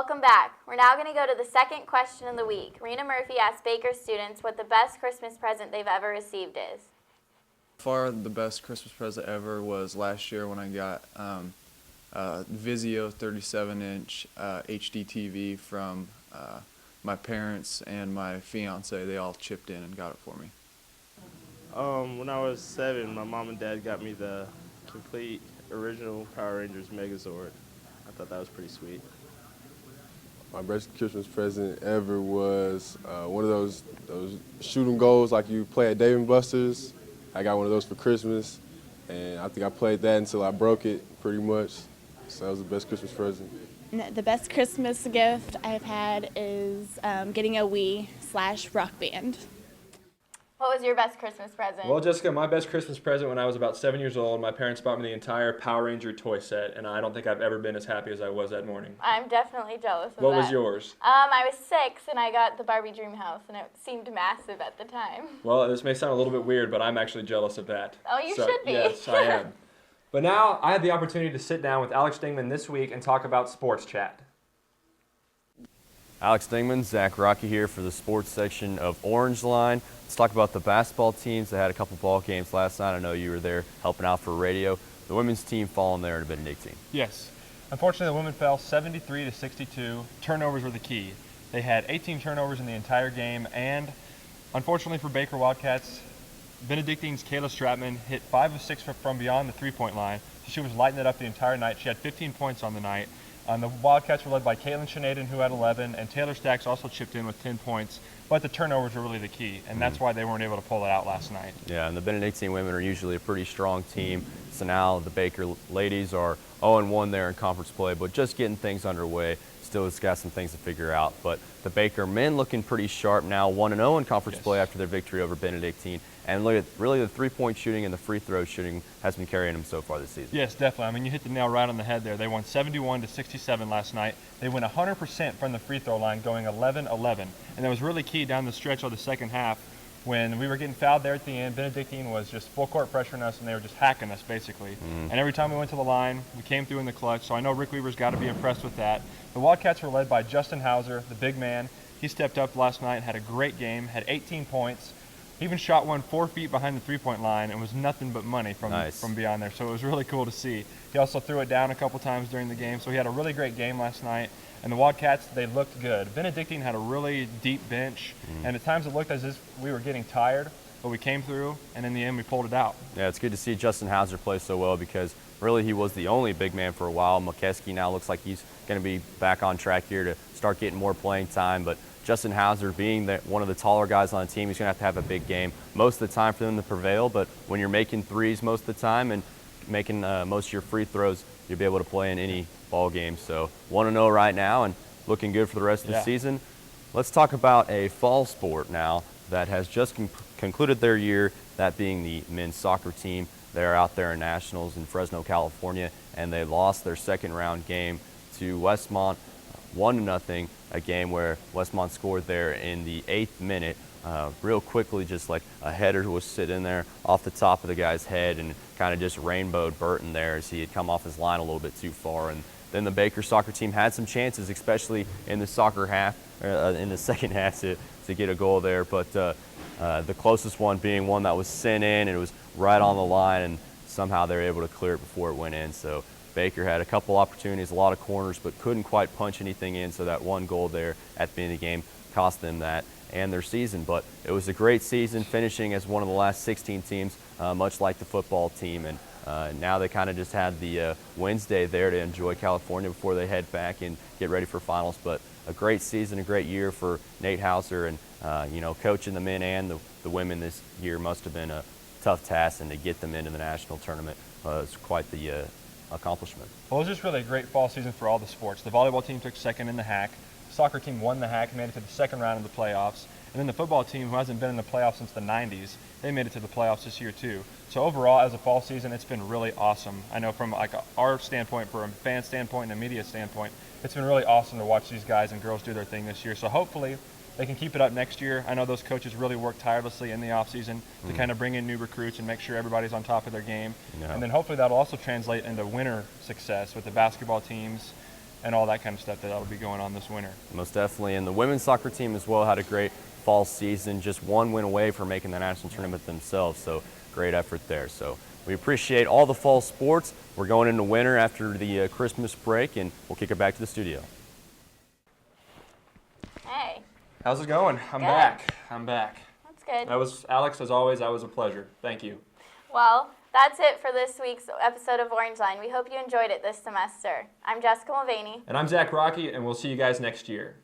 Welcome back. We're now going to go to the second question of the week. Rena Murphy asked Baker students what the best Christmas present they've ever received is. Far the best Christmas present ever was last year when I got Vizio 37-inch HD TV from my parents and my fiance. They all chipped in and got it for me. When I was 7, my mom and dad got me the complete original Power Rangers Megazord. I thought that was pretty sweet. My best Christmas present ever was one of those shoot 'em goals like you play at Dave & Buster's. I got one of those for Christmas, and I think I played that until I broke it pretty much. So that was the best Christmas present. The best Christmas gift I've had is getting a Wii/Rock Band. What was your best Christmas present? Well, Jessica, my best Christmas present when I was about 7 years old, my parents bought me the entire Power Ranger toy set, and I don't think I've ever been as happy as I was that morning. I'm definitely jealous of that. What was yours? I was 6, and I got the Barbie Dream House, and it seemed massive at the time. Well, this may sound a little bit weird, but I'm actually jealous of that. Oh, you should be. Yes, I am. But now I had the opportunity to sit down with Alex Dingman this week and talk about sports chat. Alex Dingman, Zack, Rockey here for the sports section of Orangeline. Let's talk about the basketball teams that had a couple ball games last night. I know you were there helping out for radio. The women's team falling there in Benedictine. Yes. Unfortunately, the women fell 73-62. Turnovers were the key. They had 18 turnovers in the entire game, and unfortunately for Baker Wildcats, Benedictine's Kayla Stratman hit 5 of 6 from beyond the three-point line. So she was lighting it up the entire night. She had 15 points on the night. The Wildcats were led by Caitlin Shanaden, who had 11, and Taylor Stacks also chipped in with 10 points. But the turnovers were really the key, and that's why they weren't able to pull it out last night. Yeah, and the Benedictine women are usually a pretty strong team. So now the Baker ladies are 0-1 there in conference play, but just getting things underway. Still has got some things to figure out. But the Baker men looking pretty sharp now, 1-0 in conference play after their victory over Benedictine. And look at really the three-point shooting and the free throw shooting has been carrying them so far this season. Yes, definitely. I mean, you hit the nail right on the head there. They won 71-67 last night. They went 100% from the free throw line, going 11-11. And that was really key down the stretch of the second half when we were getting fouled there at the end. Benedictine was just full court pressuring us, and they were just hacking us basically. And every time we went to the line, we came through in the clutch. So I know Rick Weaver's got to be impressed with that. The Wildcats were led by Justin Hauser, the big man. He stepped up last night, had a great game, had 18 points. He even shot one 4 feet behind the three-point line and was nothing but money from beyond there. So it was really cool to see. He also threw it down a couple times during the game. So he had a really great game last night. And the Wildcats, they looked good. Benedictine had a really deep bench. And at times it looked as if we were getting tired, but we came through, and in the end we pulled it out. Yeah, it's good to see Justin Hauser play so well because really he was the only big man for a while. McKeskey now looks like he's going to be back on track here to start getting more playing time. But Justin Hauser being one of the taller guys on the team, he's going to have a big game most of the time for them to prevail. But when you're making threes most of the time and making most of your free throws, you'll be able to play in any ball game. So 1-0 right now and looking good for the rest of the season. Let's talk about a fall sport now that has just concluded their year, that being the men's soccer team. They're out there in nationals in Fresno, California, and they lost their second round game to Westmont 1-0, a game where Westmont scored there in the 8th minute. Real quickly, just like a header was sitting there off the top of the guy's head and kind of just rainbowed Burton there as he had come off his line a little bit too far. And then the Baker soccer team had some chances, especially in the in the second half to get a goal there. But the closest one being one that was sent in, and it was right on the line, and somehow they were able to clear it before it went in. So Baker had a couple opportunities, a lot of corners, but couldn't quite punch anything in. So that one goal there at the end of the game cost them that and their season. But it was a great season, finishing as one of the last 16 teams, much like the football team. And now they kind of just had the Wednesday there to enjoy California before they head back and get ready for finals. But a great season, a great year for Nate Hauser, and coaching the men and the women this year must have been a tough task, and to get them into the national tournament was quite the accomplishment. Well, it was just really a great fall season for all the sports. The volleyball team took second in the HAC. The soccer team won the HAC, made it to the second round of the playoffs. And then the football team, who hasn't been in the playoffs since the 90s, they made it to the playoffs this year too. So overall, as a fall season, it's been really awesome. I know from like our standpoint, from a fan standpoint and a media standpoint, it's been really awesome to watch these guys and girls do their thing this year. So hopefully they can keep it up next year. I know those coaches really work tirelessly in the offseason to kind of bring in new recruits and make sure everybody's on top of their game. And then hopefully that'll also translate into winter success with the basketball teams and all that kind of stuff that'll be going on this winter. Most definitely. And the women's soccer team as well had a great fall season, just one win away from making the national tournament themselves. So great effort there. So we appreciate all the fall sports. We're going into winter after the Christmas break, and we'll kick it back to the studio. Hey, How's it going? I'm Good. back. I'm back. that's good. That was Alex, as always. That was a pleasure. Thank you. Well, that's it for this week's episode of Orangeline. We hope you enjoyed it this semester. I'm Jessica Mulvaney. And I'm Zack Rockey, and we'll see you guys next year.